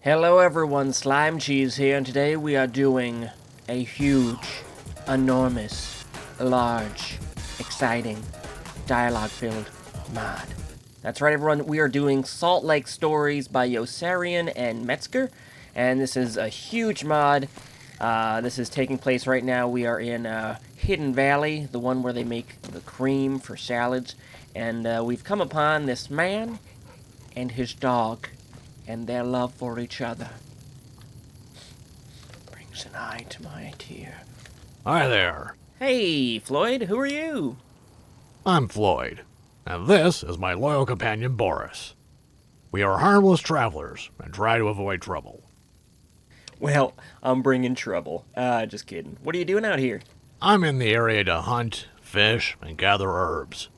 Hello everyone, Slime Cheese here, and today we are doing a huge, enormous, large, exciting, dialogue-filled mod. That's right everyone, we are doing Salt Lake Stories by Yossarian and Metzger, and this is a huge mod. This is taking place right now. We are in Hidden Valley, the one where they make the cream for salads, and we've come upon this man and his dog, and their love for each other brings an eye to my tear. Hi there. Hey, Floyd, who are you? I'm Floyd, and this is my loyal companion Boris. We are harmless travelers and try to avoid trouble. Well, I'm bringing trouble. Just kidding. What are you doing out here? I'm in the area to hunt, fish, and gather herbs.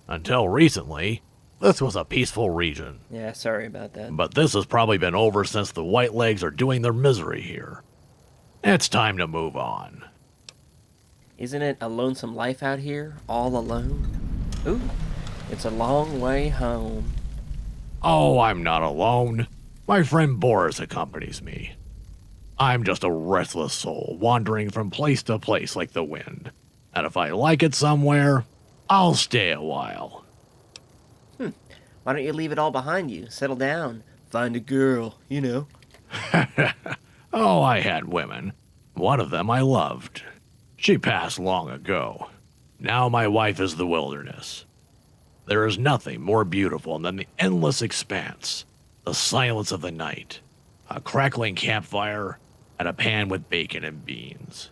Until recently, this was a peaceful region. Yeah, sorry about that. But this has probably been over since the white legs are doing their misery here. It's time to move on. Isn't it a lonesome life out here, all alone? Ooh, it's a long way home. Oh, I'm not alone. My friend Boris accompanies me. I'm just a restless soul wandering from place to place like the wind. And if I like it somewhere, I'll stay a while. Why don't you leave it all behind you? Settle down. Find a girl, you know. Oh, I had women. One of them I loved. She passed long ago. Now my wife is the wilderness. There is nothing more beautiful than the endless expanse, the silence of the night, a crackling campfire, and a pan with bacon and beans.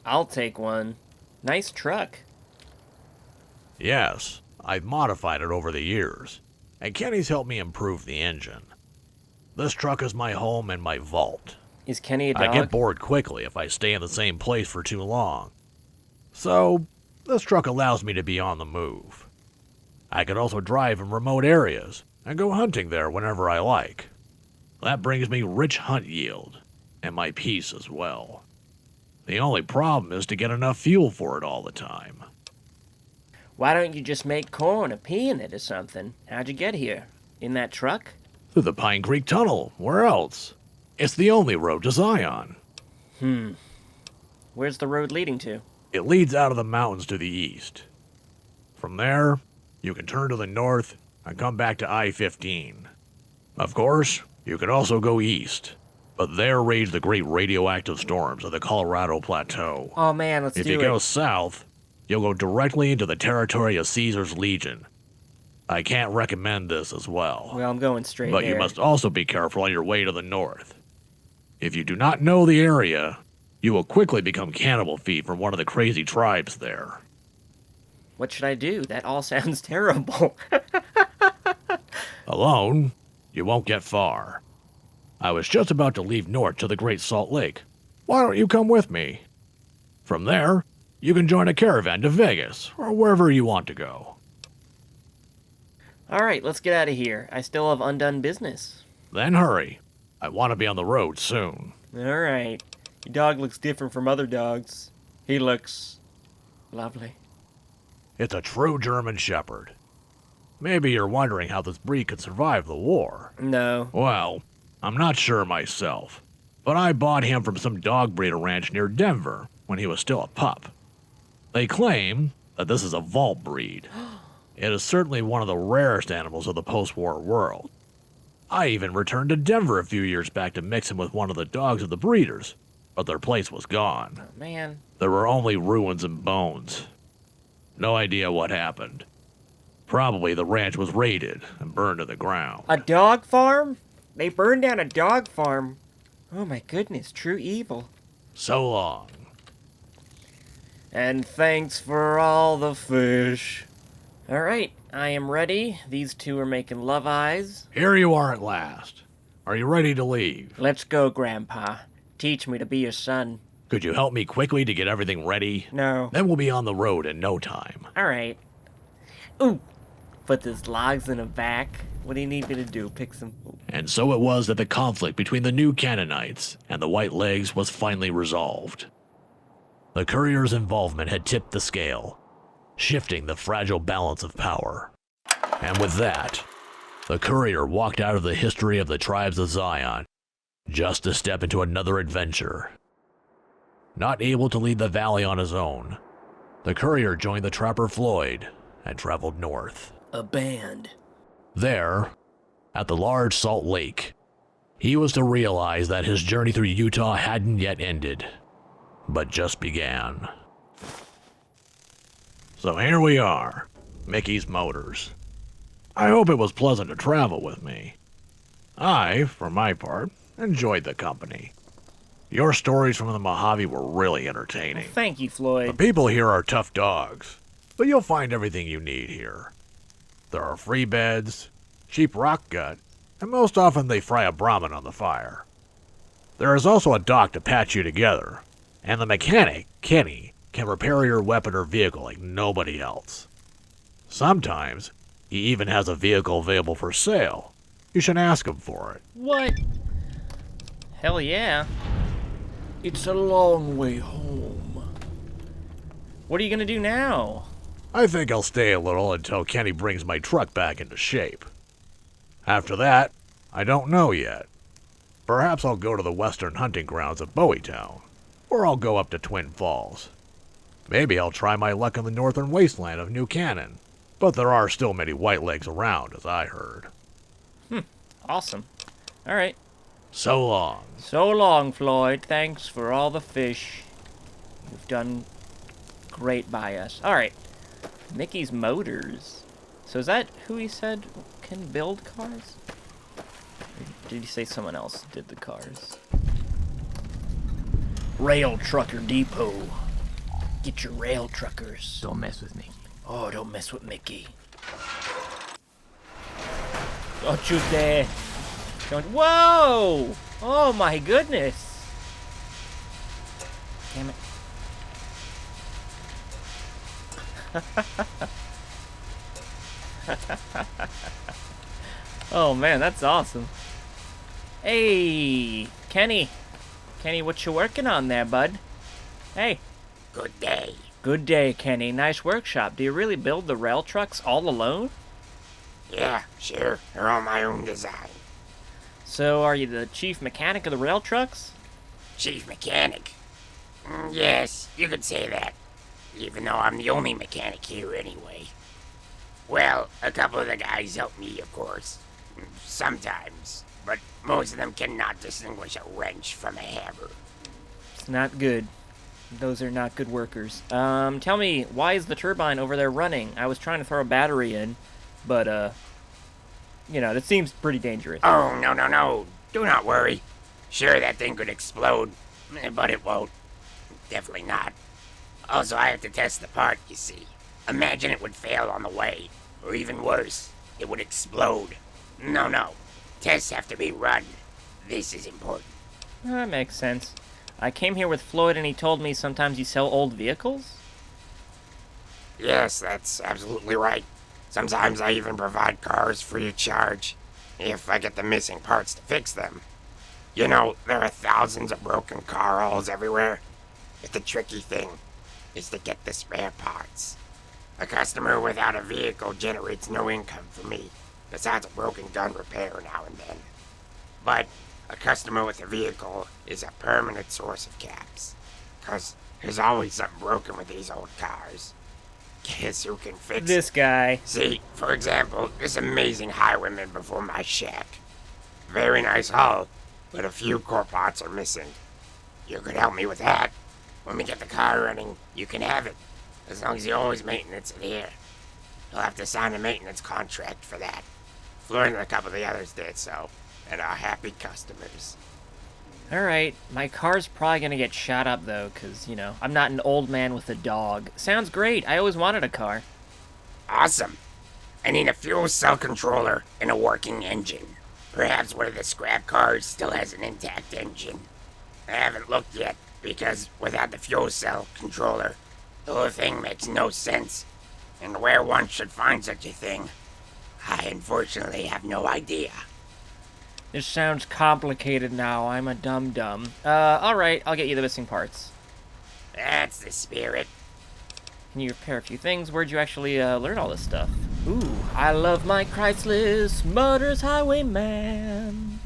I'll take one. Nice truck. Yes, I've modified it over the years, and Kenny's helped me improve the engine. This truck is my home and my vault. Is Kenny a dog? I get bored quickly if I stay in the same place for too long. So, this truck allows me to be on the move. I can also drive in remote areas and go hunting there whenever I like. That brings me rich hunt yield, and my peace as well. The only problem is to get enough fuel for it all the time. Why don't you just make corn or pea in it or something? How'd you get here? In that truck? Through the Pine Creek Tunnel. Where else? It's the only road to Zion. Where's the road leading to? It leads out of the mountains to the east. From there, you can turn to the north and come back to I-15. Of course, you can also go east, but there rage the great radioactive storms of the Colorado Plateau. Oh man, let's do it. If you go south, you'll go directly into the territory of Caesar's Legion. I can't recommend this as well. Well, I'm going straight But there. you must also be careful on your way to the north. If you do not know the area, you will quickly become cannibal feed from one of the crazy tribes there. What should I do? That all sounds terrible. Alone, you won't get far. I was just about to leave north to the Great Salt Lake. Why don't you come with me? From there, you can join a caravan to Vegas, or wherever you want to go. Alright, let's get out of here. I still have undone business. Then hurry. I want to be on the road soon. Alright. Your dog looks different from other dogs. He looks lovely. It's a true German Shepherd. Maybe you're wondering how this breed could survive the war. No. Well, I'm not sure myself, but I bought him from some dog breeder ranch near Denver when he was still a pup. They claim that this is a vault breed. It is certainly one of the rarest animals of the post-war world. I even returned to Denver a few years back to mix him with one of the dogs of the breeders, but their place was gone. Oh, man. There were only ruins and bones. No idea what happened. Probably the ranch was raided and burned to the ground. A dog farm? They burned down a dog farm. Oh my goodness, true evil. So long. And thanks for all the fish. Alright, I am ready. These two are making love eyes. Here you are at last. Are you ready to leave? Let's go, Grandpa. Teach me to be your son. Could you help me quickly to get everything ready? No. Then we'll be on the road in no time. Alright. Ooh, put these logs in the back. What do you need me to do? Pick some... And so it was that the conflict between the new Canaanites and the White Legs was finally resolved. The courier's involvement had tipped the scale, shifting the fragile balance of power. And with that, The courier walked out of the history of the tribes of Zion, just to step into another adventure. Not able to leave the valley on his own, the courier joined the trapper Floyd and traveled north. A band. There, at the large salt lake, he was to realize that his journey through Utah hadn't yet ended, but just began. So here we are, Mickey's Motors. I hope it was pleasant to travel with me. I, for my part, enjoyed the company. Your stories from the Mojave were really entertaining. Well, thank you, The Floyd. people here are tough dogs, but you'll find everything you need here. There are free beds, cheap rock gut, and most often they fry a Brahmin on the fire. There is also a dock to patch you together, and the mechanic, Kenny, can repair your weapon or vehicle like nobody else. Sometimes, he even has a vehicle available for sale. You should ask him for it. What? Hell yeah. It's a long way home. What are you gonna do now? I think I'll stay a little until Kenny brings my truck back into shape. After that, I don't know yet. Perhaps I'll go to the western hunting grounds of Bowietown, or I'll go up to Twin Falls. Maybe I'll try my luck in the northern wasteland of New Canaan, but there are still many whitelegs around, as I heard. Awesome. Alright. So long. So long, Floyd. Thanks for all the fish. You've done great by us. Alright. Mickey's Motors. So is that who he said can build cars? Or did he say someone else did the cars? Rail Trucker Depot. Get your rail truckers. Don't mess with me. Oh, don't mess with Mickey. Don't you dare. Don't. Whoa! Oh my goodness. Damn it. Oh man, that's awesome. Hey, Kenny. Kenny, what you working on there, bud? Hey. Good day. Good day, Kenny. Nice workshop. Do you really build the rail trucks all alone? Yeah, sure. They're all my own design. So, are you the chief mechanic of the rail trucks? Chief mechanic. Yes, you could say that. Even though I'm the only mechanic here anyway. Well, a couple of the guys help me, of course. Sometimes. But most of them cannot distinguish a wrench from a hammer. It's not good. Those are not good workers. Tell me, why is the turbine over there running? I was trying to throw a battery in, but, you know, that seems pretty dangerous. Oh, no. Do not worry. Sure, that thing could explode, but it won't. Definitely not. Also, I have to test the part, you see. Imagine it would fail on the way, or even worse, it would explode. No. Tests have to be run. This is important. That makes sense. I came here with Floyd and he told me sometimes you sell old vehicles? Yes, that's absolutely right. Sometimes I even provide cars free of charge, if I get the missing parts to fix them. You know, there are thousands of broken car hulls everywhere, but the tricky thing is to get the spare parts. A customer without a vehicle generates no income for me, besides a broken gun repair now and then. But a customer with a vehicle is a permanent source of caps, 'cause there's always something broken with these old cars. Guess who can fix it? This guy. See, for example, this amazing highwayman before my shack. Very nice hull, but a few core parts are missing. You could help me with that. When we get the car running, you can have it, as long as you always maintenance it here. You'll have to sign a maintenance contract for that. Floyd and a couple of the others did so, and are happy customers. Alright, my car's probably gonna get shot up though, 'cause, you know, I'm not an old man with a dog. Sounds great, I always wanted a car. Awesome. I need a fuel cell controller and a working engine. Perhaps one of the scrap cars still has an intact engine. I haven't looked yet, because without the fuel cell controller, the whole thing makes no sense. And where one should find such a thing, I unfortunately have no idea. This sounds complicated now, I'm a dum-dum. Alright, I'll get you the missing parts. That's the spirit. Can you repair a few things? Where'd you actually learn all this stuff? Ooh, I love my Chrysler's Motors Highwayman.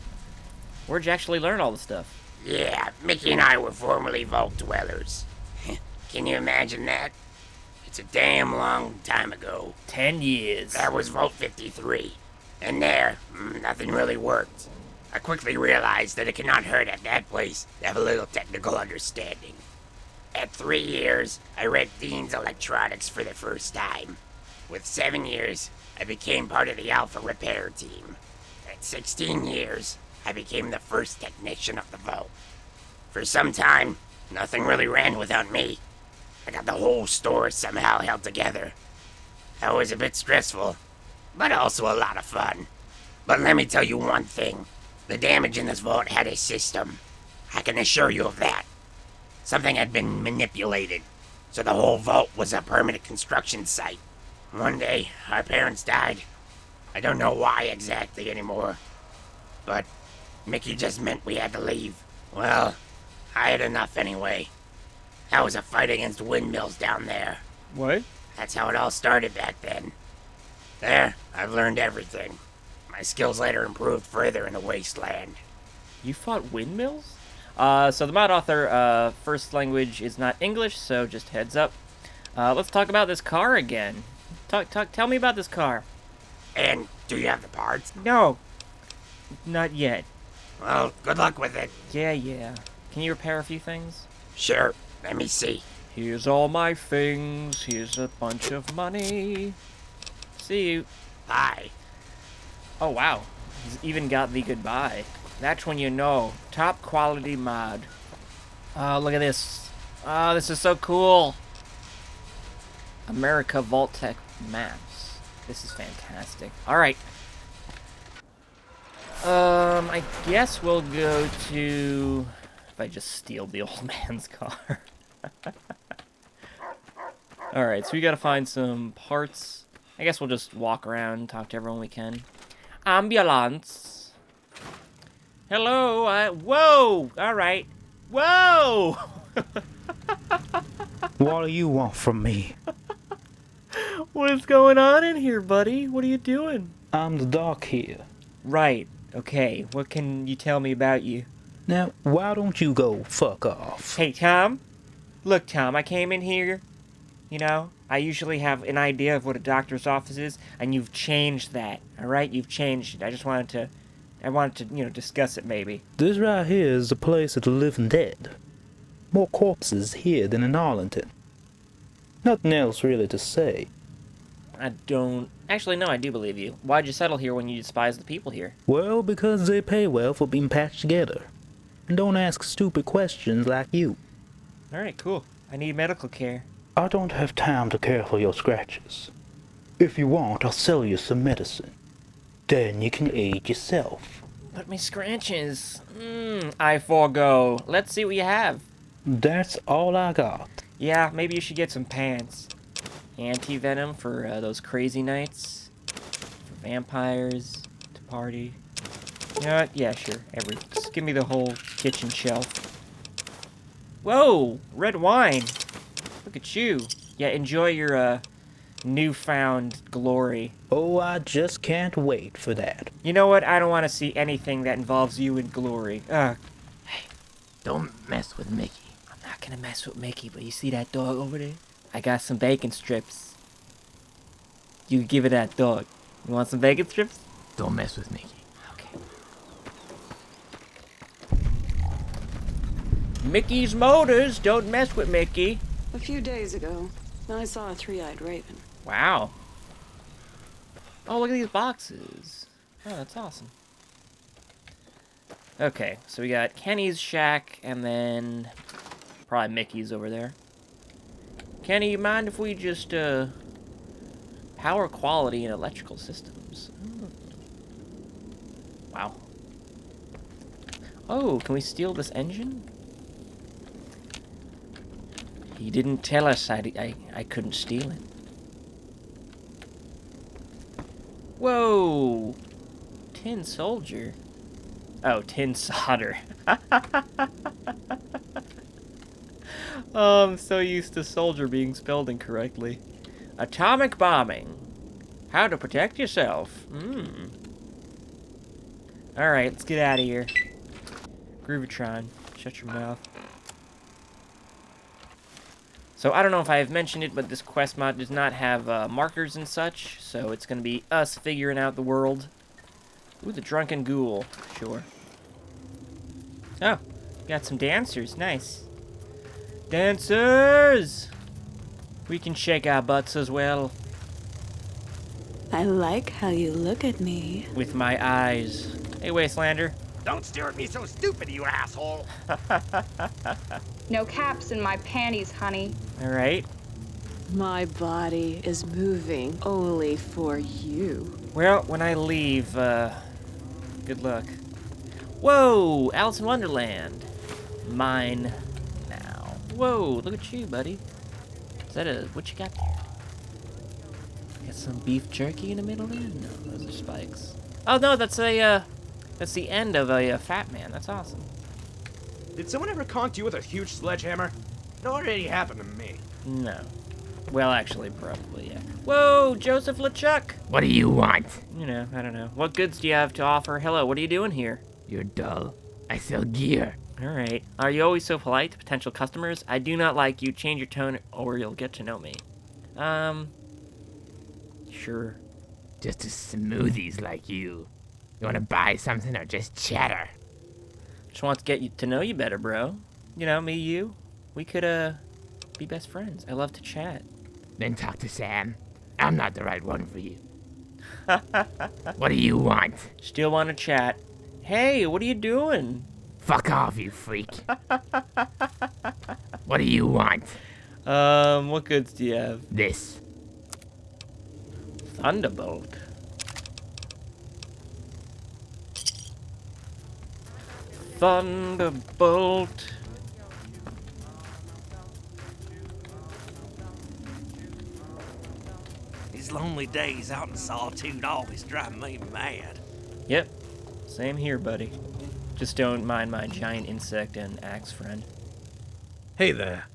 Where'd you actually learn all the stuff? Yeah, Mickey and I were formerly vault dwellers. Can you imagine that? It's a damn long time ago. 10 years. That was Vault 53. And there, nothing really worked. I quickly realized that it cannot hurt at that place to have a little technical understanding. At 3 years, I read Dean's Electronics for the first time. With 7 years, I became part of the Alpha repair team. At 16 years, I became the first technician of the vault. For some time, nothing really ran without me. I got the whole store somehow held together. That was a bit stressful, but also a lot of fun. But let me tell you one thing. The damage in this vault had a system. I can assure you of that. Something had been manipulated, so the whole vault was a permanent construction site. One day, our parents died. I don't know why exactly anymore, but Mickey just meant we had to leave. Well, I had enough anyway. That was a fight against windmills down there. What? That's how it all started back then. There, I've learned everything. My skills later improved further in the Wasteland. You fought windmills? So the mod author, first language is not English, so just heads up. Let's talk about this car again. Tell me about this car. And do you have the parts? No. Not yet. Well, good luck with it. Yeah. Can you repair a few things? Sure, let me see. Here's all my things. Here's a bunch of money. See you. Bye. Oh, wow. He's even got the goodbye. That's when you know. Top quality mod. Oh, look at this. Oh, this is so cool. America Vault Tech maps. This is fantastic. Alright. I guess we'll go to... If I just steal the old man's car. Alright, so we gotta find some parts. I guess we'll just walk around and talk to everyone we can. Ambulance. Hello, whoa! Alright. Whoa! What do you want from me? What is going on in here, buddy? What are you doing? I'm the doc here. Right. Okay. What can you tell me about you? Now, why don't you go fuck off? Hey, Tom. Look, Tom, I came in here. You know, I usually have an idea of what a doctor's office is, and you've changed that. All right? You've changed it. I wanted to, you know, discuss it maybe. This right here is the place of the living dead. More corpses here than in Arlington. Nothing else really to say. I don't... Actually, no, I do believe you. Why'd you settle here when you despise the people here? Well, because they pay well for being patched together. And don't ask stupid questions like you. Alright, cool. I need medical care. I don't have time to care for your scratches. If you want, I'll sell you some medicine. Then you can aid yourself. But my scratches... I forego. Let's see what you have. That's all I got. Yeah, maybe you should get some pants. Anti-venom for those crazy nights. For vampires to party. You know what? Yeah, sure. Just give me the whole kitchen shelf. Whoa! Red wine! Look at you. Yeah, enjoy your newfound glory. Oh, I just can't wait for that. You know what? I don't want to see anything that involves you in glory. Hey, Don't mess with Mickey. I'm not gonna mess with Mickey, but you see that dog over there? I got some bacon strips. You give it that dog. You want some bacon strips? Don't mess with Mickey. Okay. Mickey's Motors, don't mess with Mickey. A few days ago, I saw a three-eyed raven. Wow. Oh, look at these boxes. Oh, that's awesome. Okay, so we got Kenny's shack, and then probably Mickey's over there. Kenny, you mind if we just, power quality in electrical systems? Wow. Oh, can we steal this engine? He didn't tell us I couldn't steal it. Whoa! Tin soldier. Oh, tin solder. Oh, I'm so used to soldier being spelled incorrectly. Atomic bombing. How to protect yourself. Alright, let's get out of here. Groovitron, shut your mouth. So, I don't know if I have mentioned it, but this quest mod does not have markers and such, so it's going to be us figuring out the world. Ooh, the drunken ghoul. Sure. Oh, got some dancers. Nice. Dancers! We can shake our butts as well. I like how you look at me. With my eyes. Hey, Wastelander. Don't stare at me so stupid, you asshole! No caps in my panties, honey. Alright. My body is moving only for you. Well, when I leave, good luck. Whoa! Alice in Wonderland. Mine now. Whoa, look at you, buddy. Is that what you got there? Got some beef jerky in the middle there? No, those are spikes. Oh, no, that's the end of a fat man. That's awesome. Did someone ever conk you with a huge sledgehammer? It already happened to me. No. Well, actually, probably, yeah. Whoa, Joseph LeChuck! What do you want? You know, I don't know. What goods do you have to offer? Hello, what are you doing here? You're dull. I sell gear. Alright. Are you always so polite to potential customers? I do not like you. Change your tone or you'll get to know me. Sure. Just to smoothies like you. You want to buy something or just chatter? Just want to get you to know you better, bro. You know, me, you. We could, be best friends. I love to chat. Then talk to Sam. I'm not the right one for you. What do you want? Still want to chat. Hey, what are you doing? Fuck off, you freak. What do you want? What goods do you have? This. Thunderbolt. Thunderbolt. These lonely days out in solitude always drive me mad. Yep. Same here, buddy. Just don't mind my giant insect and axe friend. Hey there.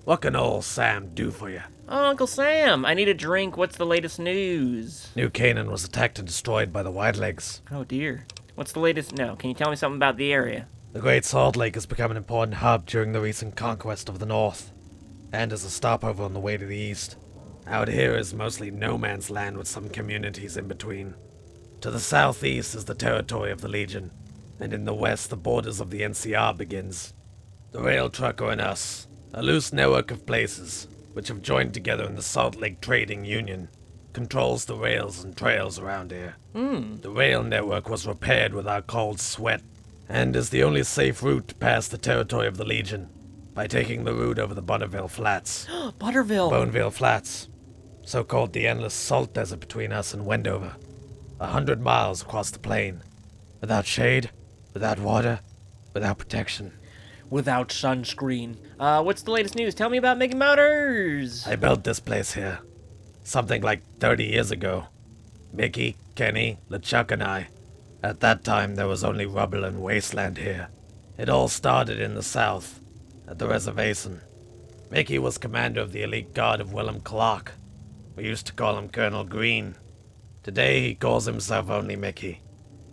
What can old Sam do for you? Oh, Uncle Sam, I need a drink. What's the latest news? New Canaan was attacked and destroyed by the Wildlegs. Oh, dear. What's the latest? No, can you tell me something about the area? The Great Salt Lake has become an important hub during the recent conquest of the North, and as a stopover on the way to the east. Out here is mostly no man's land with some communities in between. To the southeast is the territory of the Legion, and in the west the borders of the NCR begins. The rail trucker and us, a loose network of places, which have joined together in the Salt Lake Trading Union, controls the rails and trails around here. The rail network was repaired with our cold sweat, and is the only safe route past the territory of the Legion, by taking the route over the Bonneville Flats. Butterville! Boneville Flats, so-called the endless salt desert between us and Wendover. 100 miles across the plain, without shade, without water, without protection. Without sunscreen. What's the latest news? Tell me about Mickey Motors! I built this place here, something like 30 years ago. Mickey, Kenny, LeChuck and I. At that time, there was only rubble and wasteland here. It all started in the south, at the reservation. Mickey was commander of the elite guard of Willem Clark. We used to call him Colonel Green. Today, he calls himself only Mickey.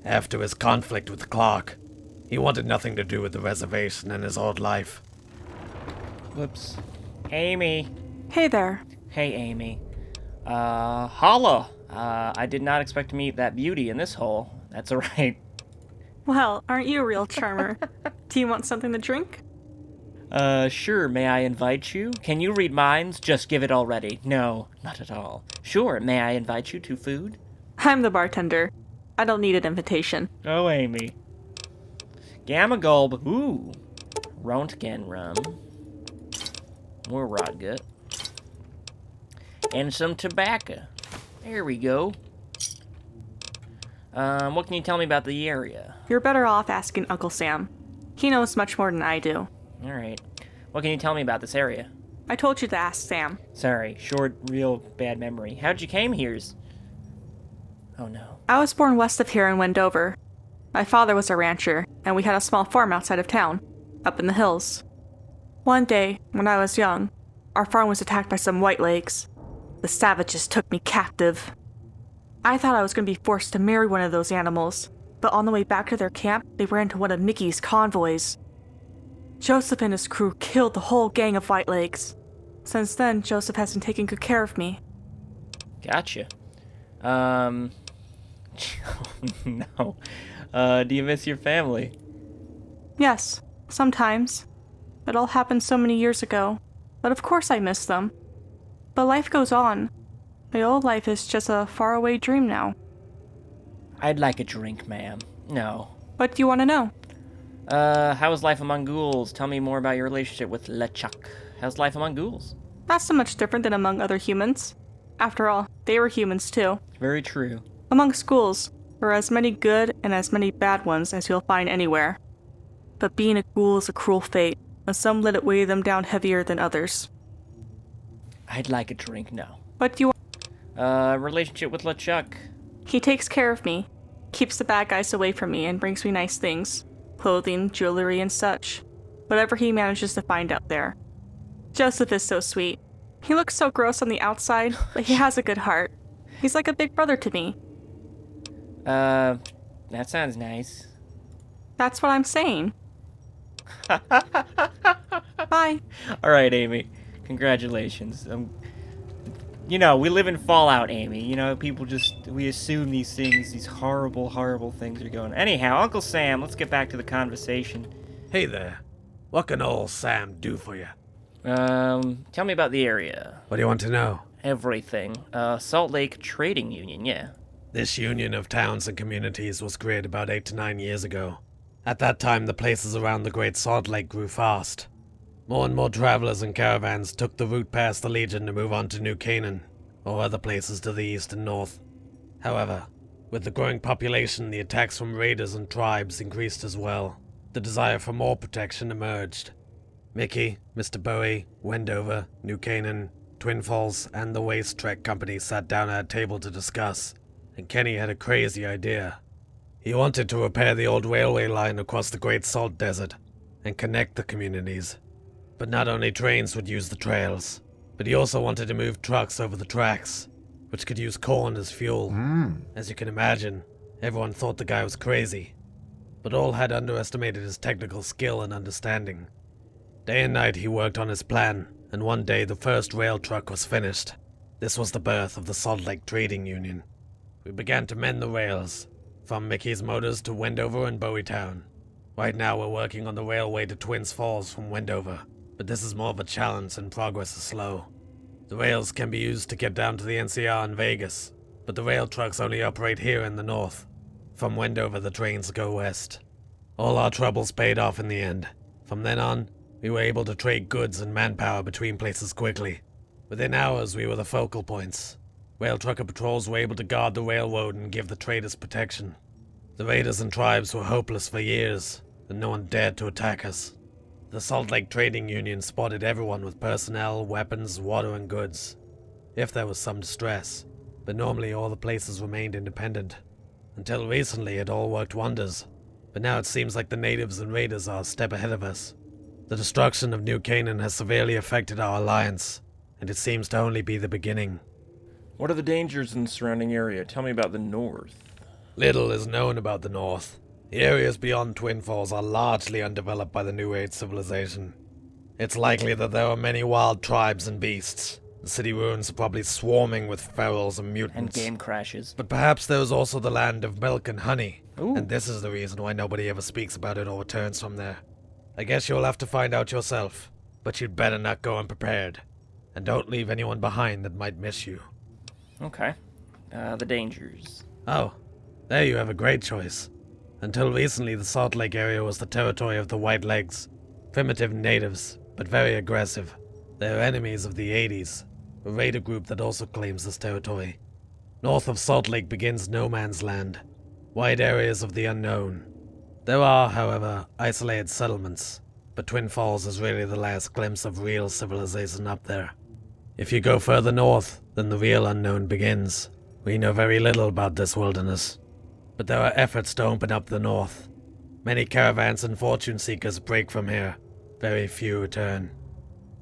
After his conflict with Clark, he wanted nothing to do with the reservation and his old life. Whoops. Amy. Hey there. Hey, Amy. Holla. I did not expect to meet that beauty in this hole. That's alright. Well, aren't you a real charmer? Do you want something to drink? Sure, may I invite you? Can you read minds? Just give it already. No, not at all. Sure, may I invite you to food? I'm the bartender. I don't need an invitation. Oh, Amy. Gamma Gulb. Ooh. Rontgen rum. More Rodgut. And some tobacco. There we go. What can you tell me about the area? You're better off asking Uncle Sam. He knows much more than I do. Alright. What can you tell me about this area? I told you to ask Sam. Sorry, short, real bad memory. How'd you came here's? Oh no. I was born west of here in Wendover. My father was a rancher, and we had a small farm outside of town, up in the hills. One day, when I was young, our farm was attacked by some white legs. The savages took me captive. I thought I was going to be forced to marry one of those animals, but on the way back to their camp, they ran into one of Mickey's convoys. Joseph and his crew killed the whole gang of Whitelegs. Since then, Joseph hasn't taken good care of me. Gotcha. No. Do you miss your family? Yes, sometimes. It all happened so many years ago, but of course I miss them. But life goes on. My old life is just a faraway dream now. I'd like a drink, ma'am. No. What do you want to know? How is life among ghouls? Tell me more about your relationship with LeChuck. How's life among ghouls? Not so much different than among other humans. After all, they were humans too. Very true. Among ghouls, there are as many good and as many bad ones as you'll find anywhere. But being a ghoul is a cruel fate, and some let it weigh them down heavier than others. I'd like a drink now. What do you want? Relationship with LeChuck. He takes care of me, keeps the bad guys away from me, and brings me nice things. Clothing, jewelry, and such. Whatever he manages to find out there. Joseph is so sweet. He looks so gross on the outside, but he has a good heart. He's like a big brother to me. That sounds nice. That's what I'm saying. Bye. Alright, Amy. Congratulations. You know, we live in Fallout, Amy. You know, we assume these things, these horrible, horrible things are going. Anyhow, Uncle Sam, let's get back to the conversation. Hey there. What can old Sam do for you? Tell me about the area. What do you want to know? Everything. Salt Lake Trading Union, yeah. This union of towns and communities was created about 8 to 9 years ago. At that time, the places around the Great Salt Lake grew fast. More and more travelers and caravans took the route past the Legion to move on to New Canaan, or other places to the east and north. However, with the growing population, the attacks from raiders and tribes increased as well. The desire for more protection emerged. Mickey, Mr. Bowie, Wendover, New Canaan, Twin Falls, and the Waste Trek Company sat down at a table to discuss, and Kenny had a crazy idea. He wanted to repair the old railway line across the Great Salt Desert and connect the communities. But not only trains would use the trails, but he also wanted to move trucks over the tracks, which could use corn as fuel. As you can imagine, everyone thought the guy was crazy, but all had underestimated his technical skill and understanding. Day and night he worked on his plan, and one day the first rail truck was finished. This was the birth of the Salt Lake Trading Union. We began to mend the rails, from Mickey's Motors to Wendover and Bowietown. Right now we're working on the railway to Twins Falls from Wendover, but this is more of a challenge and progress is slow. The rails can be used to get down to the NCR in Vegas, but the rail trucks only operate here in the north. From Wendover the trains go west. All our troubles paid off in the end. From then on, we were able to trade goods and manpower between places quickly. Within hours we were the focal points. Rail trucker patrols were able to guard the railroad and give the traders protection. The raiders and tribes were hopeless for years, and no one dared to attack us. The Salt Lake Trading Union spotted everyone with personnel, weapons, water, and goods. If there was some distress, but normally all the places remained independent. Until recently it all worked wonders, but now it seems like the natives and raiders are a step ahead of us. The destruction of New Canaan has severely affected our alliance, and it seems to only be the beginning. What are the dangers in the surrounding area? Tell me about the north. Little is known about the north. The areas beyond Twin Falls are largely undeveloped by the New Age civilization. It's likely that there are many wild tribes and beasts. The city ruins are probably swarming with ferals and mutants. And game crashes. But perhaps there is also the land of milk and honey. Ooh. And this is the reason why nobody ever speaks about it or returns from there. I guess you'll have to find out yourself, but you'd better not go unprepared. And don't leave anyone behind that might miss you. Okay. The dangers. Oh, there you have a great choice. Until recently, the Salt Lake area was the territory of the Whitelegs. Primitive natives, but very aggressive. They are enemies of the 80s, a raider group that also claims this territory. North of Salt Lake begins no man's land, wide areas of the unknown. There are, however, isolated settlements, but Twin Falls is really the last glimpse of real civilization up there. If you go further north, then the real unknown begins. We know very little about this wilderness, but there are efforts to open up the north. Many caravans and fortune seekers break from here. Very few return.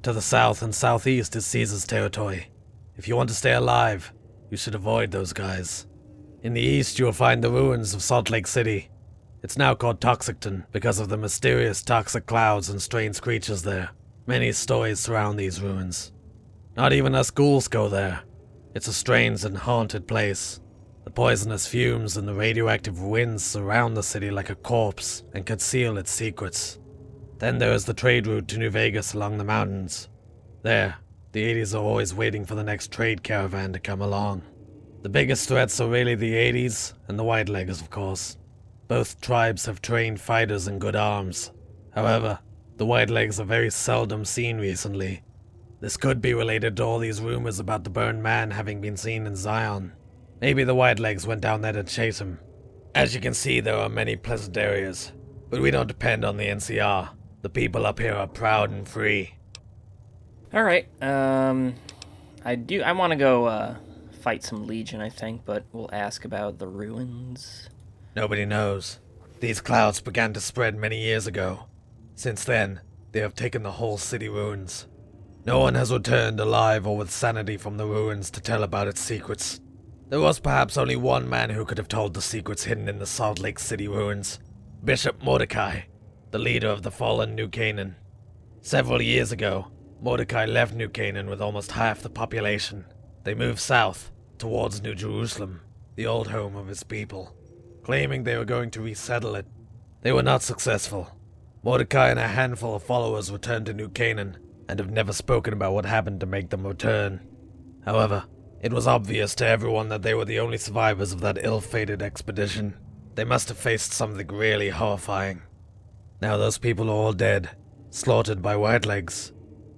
To the south and southeast is Caesar's territory. If you want to stay alive, you should avoid those guys. In the east, you will find the ruins of Salt Lake City. It's now called Toxicton because of the mysterious toxic clouds and strange creatures there. Many stories surround these ruins. Not even us ghouls go there. It's a strange and haunted place. The poisonous fumes and the radioactive winds surround the city like a corpse and conceal its secrets. Then there is the trade route to New Vegas along the mountains. There, the 80s are always waiting for the next trade caravan to come along. The biggest threats are really the 80s and the Whiteleggers, of course. Both tribes have trained fighters and good arms. However, the Whitelegs are very seldom seen recently. This could be related to all these rumors about the burned man having been seen in Zion. Maybe the Whitelegs went down there to chase him. As you can see, there are many pleasant areas, but we don't depend on the NCR. The people up here are proud and free. Alright, I want to go, fight some Legion, I think, but we'll ask about the ruins. Nobody knows. These clouds began to spread many years ago. Since then, they have taken the whole city ruins. No one has returned alive or with sanity from the ruins to tell about its secrets. There was perhaps only one man who could have told the secrets hidden in the Salt Lake City ruins. Bishop Mordecai, the leader of the fallen New Canaan. Several years ago, Mordecai left New Canaan with almost half the population. They moved south, towards New Jerusalem, the old home of his people, claiming they were going to resettle it. They were not successful. Mordecai and a handful of followers returned to New Canaan, and have never spoken about what happened to make them return. However, it was obvious to everyone that they were the only survivors of that ill-fated expedition. They must have faced something really horrifying. Now those people are all dead, slaughtered by Whitelegs,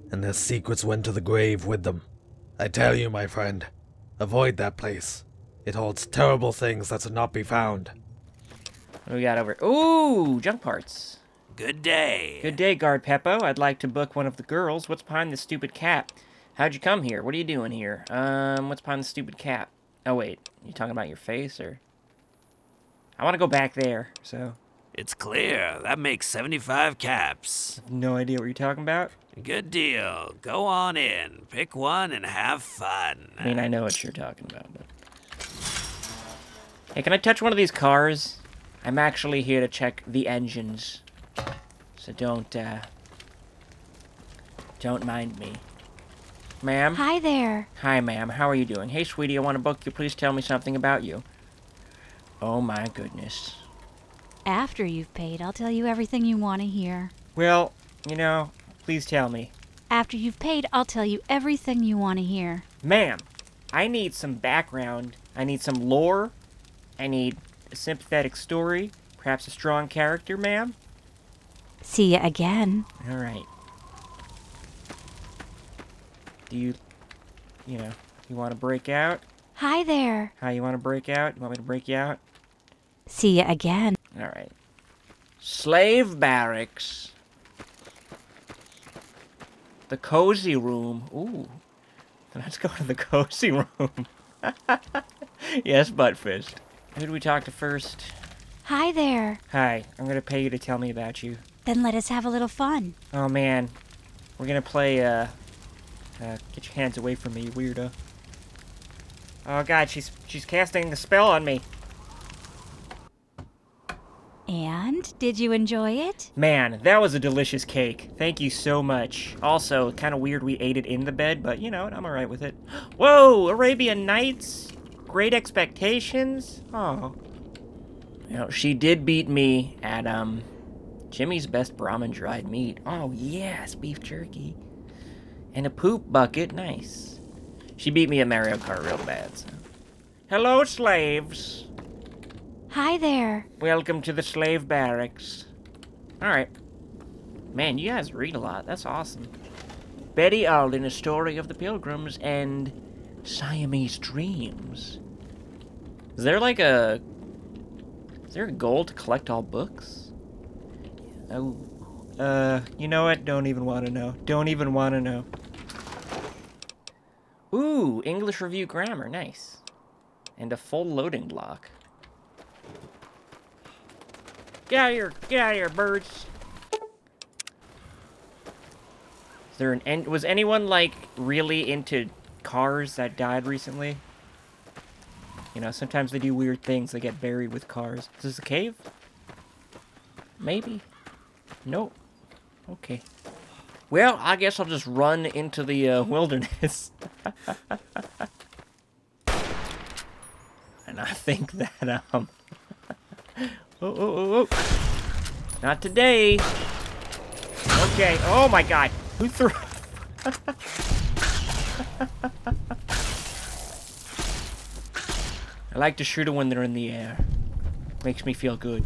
and their secrets went to the grave with them. I tell you, my friend, avoid that place. It holds terrible things that should not be found. What do we got over? Ooh, junk parts. Good day. Good day, Guard Peppo. I'd like to book one of the girls. What's behind this stupid cap? How'd you come here? What are you doing here? What's behind the stupid cap? Oh, wait. You talking about your face, or? I want to go back there, so. It's clear. That makes 75 caps. I have no idea what you're talking about. Good deal. Go on in. Pick one and have fun. I mean, I know what you're talking about, but. Hey, can I touch one of these cars? I'm actually here to check the engines. So don't mind me. Ma'am? Hi there. Hi, ma'am. How are you doing? Hey, sweetie, I want to book you. Please tell me something about you. Oh, my goodness. After you've paid, I'll tell you everything you want to hear. Well, you know, please tell me. After you've paid, I'll tell you everything you want to hear. Ma'am, I need some background. I need some lore. I need a sympathetic story. Perhaps a strong character, ma'am. See ya again. All right. Do you want to break out? Hi there. How, you want to break out? You want me to break you out? See ya again. All right. Slave barracks. The cozy room. Ooh. Let's go to the cozy room. Yes, Buttfist. Who do we talk to first? Hi there. Hi. I'm going to pay you to tell me about you. Then let us have a little fun. Oh, man. We're going to play, get your hands away from me, you weirdo. Oh, God, she's casting a spell on me. And, did you enjoy it? Man, that was a delicious cake. Thank you so much. Also, kind of weird we ate it in the bed, but you know what, I'm alright with it. Whoa, Arabian Nights? Great Expectations? Oh. You know, she did beat me at, Jimmy's Best Brahmin Dried Meat. Oh, yes, beef jerky. And a poop bucket, nice. She beat me at Mario Kart real bad, so. Hello, slaves. Hi there. Welcome to the slave barracks. Alright. Man, you guys read a lot. That's awesome. Betty Alden, A Story of the Pilgrims, and Siamese Dreams. Is there a goal to collect all books? Oh. You know what? Don't even want to know. Don't even want to know. Ooh, English Review Grammar. Nice. And a full loading block. Get out of here, birds. Is there an end? Was anyone, really into cars that died recently? You know, sometimes they do weird things. They get buried with cars. Is this a cave? Maybe. Nope. Okay. Well, I guess I'll just run into the wilderness. And I think that, oh. Not today. Okay. Oh my god. Who threw... I like to shoot them when they're in the air. Makes me feel good.